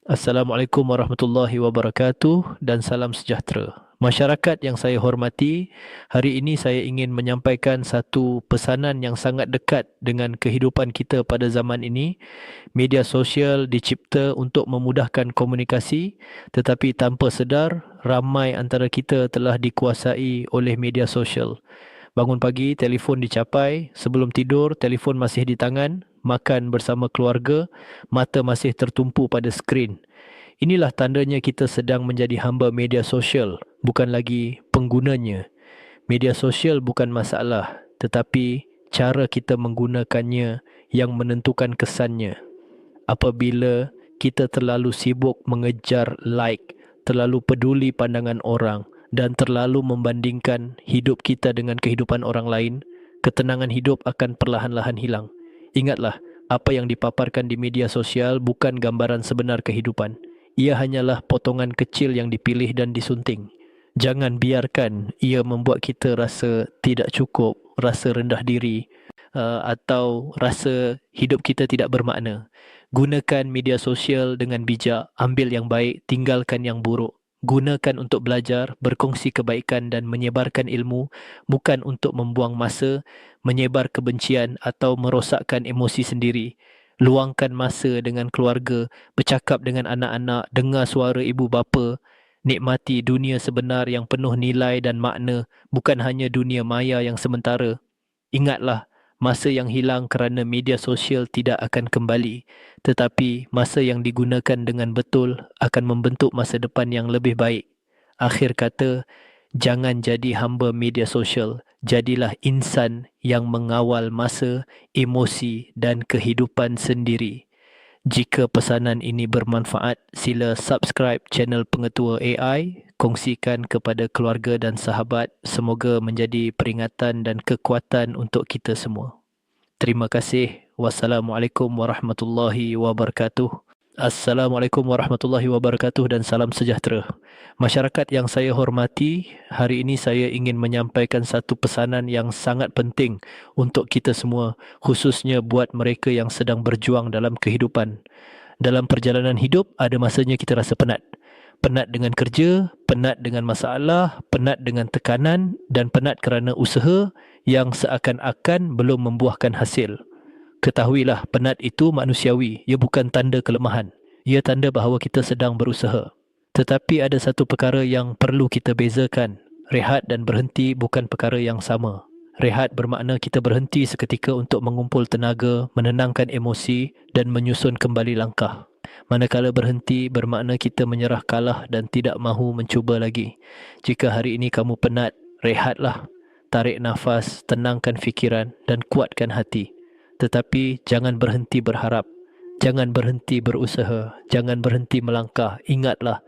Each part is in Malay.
Assalamualaikum warahmatullahi wabarakatuh dan salam sejahtera. Masyarakat yang saya hormati, hari ini saya ingin menyampaikan satu pesanan yang sangat dekat dengan kehidupan kita pada zaman ini. Media sosial dicipta untuk memudahkan komunikasi, tetapi tanpa sedar, ramai antara kita telah dikuasai oleh media sosial. Bangun pagi, telefon dicapai. Sebelum tidur, telefon masih di tangan. Makan bersama keluarga, mata masih tertumpu pada skrin. Inilah tandanya kita sedang menjadi hamba media sosial, bukan lagi penggunanya. Media sosial bukan masalah, tetapi cara kita menggunakannya yang menentukan kesannya. Apabila kita terlalu sibuk mengejar like, terlalu peduli pandangan orang dan terlalu membandingkan hidup kita dengan kehidupan orang lain, ketenangan hidup akan perlahan-lahan hilang. Ingatlah, apa yang dipaparkan di media sosial bukan gambaran sebenar kehidupan. Ia hanyalah potongan kecil yang dipilih dan disunting. Jangan biarkan ia membuat kita rasa tidak cukup, rasa rendah diri, atau rasa hidup kita tidak bermakna. Gunakan media sosial dengan bijak, ambil yang baik, tinggalkan yang buruk. Gunakan untuk belajar, berkongsi kebaikan dan menyebarkan ilmu, bukan untuk membuang masa, menyebar kebencian atau merosakkan emosi sendiri. Luangkan masa dengan keluarga, bercakap dengan anak-anak, dengar suara ibu bapa, nikmati dunia sebenar yang penuh nilai dan makna, bukan hanya dunia maya yang sementara. Ingatlah, masa yang hilang kerana media sosial tidak akan kembali, tetapi masa yang digunakan dengan betul akan membentuk masa depan yang lebih baik. Akhir kata, jangan jadi hamba media sosial, jadilah insan yang mengawal masa, emosi dan kehidupan sendiri. Jika pesanan ini bermanfaat, sila subscribe channel Pengetua AI, kongsikan kepada keluarga dan sahabat. Semoga menjadi peringatan dan kekuatan untuk kita semua. Terima kasih. Wassalamualaikum warahmatullahi wabarakatuh. Assalamualaikum warahmatullahi wabarakatuh dan salam sejahtera. Masyarakat yang saya hormati, hari ini saya ingin menyampaikan satu pesanan yang sangat penting untuk kita semua, khususnya buat mereka yang sedang berjuang dalam kehidupan. Dalam perjalanan hidup, ada masanya kita rasa penat. Penat dengan kerja, penat dengan masalah, penat dengan tekanan dan penat kerana usaha yang seakan-akan belum membuahkan hasil. Ketahuilah, penat itu manusiawi. Ia bukan tanda kelemahan. Ia tanda bahawa kita sedang berusaha. Tetapi ada satu perkara yang perlu kita bezakan. Rehat dan berhenti bukan perkara yang sama. Rehat bermakna kita berhenti seketika untuk mengumpul tenaga, menenangkan emosi dan menyusun kembali langkah. Manakala berhenti bermakna kita menyerah kalah dan tidak mahu mencuba lagi. Jika hari ini kamu penat, rehatlah. Tarik nafas, tenangkan fikiran dan kuatkan hati. Tetapi jangan berhenti berharap, jangan berhenti berusaha, jangan berhenti melangkah. Ingatlah,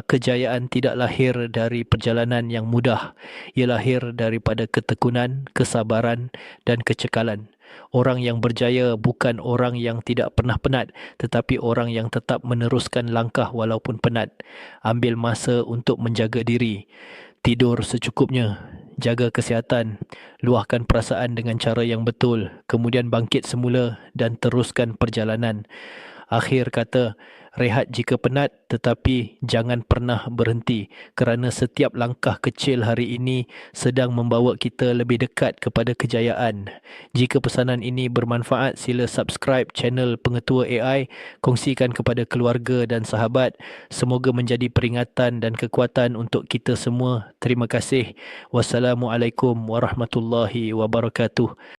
kejayaan tidak lahir dari perjalanan yang mudah. Ia lahir daripada ketekunan, kesabaran dan kecekalan. Orang yang berjaya bukan orang yang tidak pernah penat, tetapi orang yang tetap meneruskan langkah walaupun penat. Ambil masa untuk menjaga diri. Tidur secukupnya, jaga kesihatan, luahkan perasaan dengan cara yang betul, kemudian bangkit semula dan teruskan perjalanan. Akhir kata, rehat jika penat tetapi jangan pernah berhenti kerana setiap langkah kecil hari ini sedang membawa kita lebih dekat kepada kejayaan. Jika pesanan ini bermanfaat, sila subscribe channel Pengetua AI, kongsikan kepada keluarga dan sahabat. Semoga menjadi peringatan dan kekuatan untuk kita semua. Terima kasih. Wassalamualaikum warahmatullahi wabarakatuh.